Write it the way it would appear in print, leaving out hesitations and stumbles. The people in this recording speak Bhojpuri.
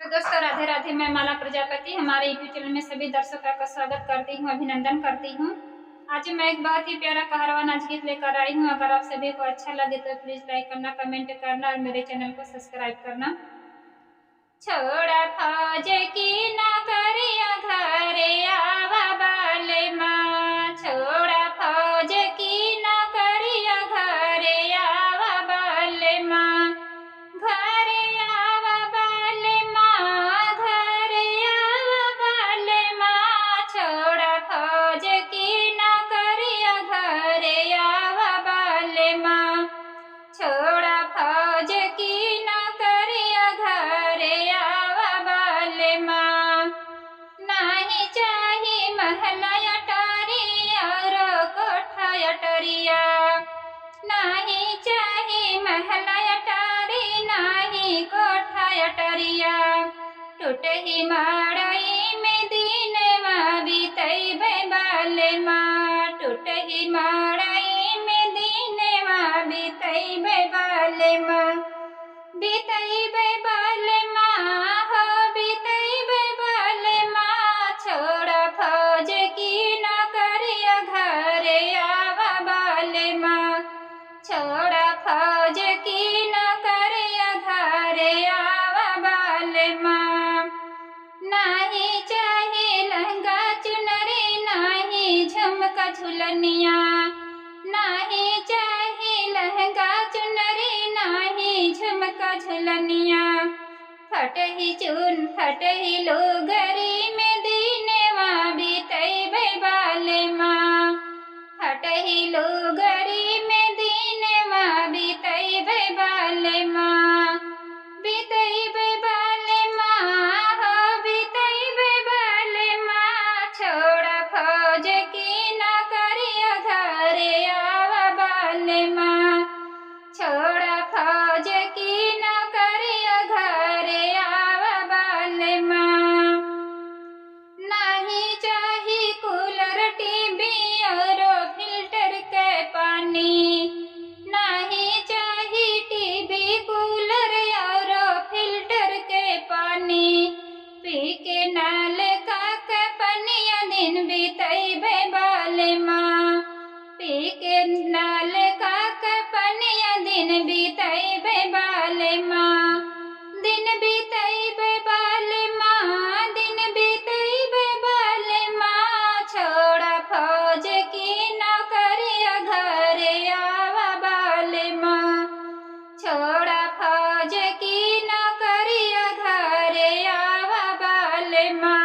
तो दोस्तों राधे राधे, मैं माला प्रजापति हमारे यूट्यूब चैनल में सभी दर्शकों का स्वागत करती हूँ, अभिनंदन करती हूँ। आज मैं एक बहुत ही प्यारा कहरवा नाच गीत लेकर आई हूँ। अगर आप सभी को अच्छा लगे तो प्लीज लाइक करना, कमेंट करना और मेरे चैनल को सब्सक्राइब करना। छोड़ा फौज की नौकरिया घरे आवा बाले माँ, छोड़ा फौज की नौकरिया घरे आवा बाले माँ, घरे आवा बाले माँ, घरे आवा बाले माँ, छोड़ा फौज की नौकरिया घरे आवा बाले माँ, छोड़ा फौज की नौकरिया घरे आवा बाले माँ। नाही चाही महला अटारी और कोठा अटरिया, नाही चाही महला अटारी नाही कोठा अटरिया, टूटही माड़ई में दीनवा बीतैबे बाले माँ, टूटही माड़ई में दीनवा बीतैबे बाले माँ, बीतैबे बाले माँ हो बीतैबे बाले माँ, छोड़ा फौज की नौकरिया घरे आवा बाले माँ, छोड़ा फौज की नौकरिया घरे आवा बाले माँ। नाही चाहे लहंगा चुनरी नाही झुमका झुलनिया, नाही चाहे लहंगा चुनरी नाही झुमका झुलनिया, फटही चुन फटही लुगरी में दीनवा बीतैबे बाले माँ, फटही लुगरी में दीनवा बीतैबे बाले माँ, बीतैबे बाले माँ हो बीतैबे बाले माँ, छोड़ा फौज की नौकरिया घरे आवा बाले माँ, छोड़ा फौज की नौकरिया घरे आवा बाले माँ। नहीं चाही कूलर टीवी और फिल्टर के पानी, नहीं चाही टीवी कूलर और फिल्टर के पानी, पी के नल का पनिया दिन बीतैबे बाले माँ, पी के नल का पनिया दिन बीतैबे बाले माँ, दिन बीतैबे बाले माँ, दिन बीतैबे बाले माँ, छोड़ा फौज की नौकरिया घरे आवा बाले माँ, छोड़ा फौज की नौकरिया घरे आवा बाले माँ।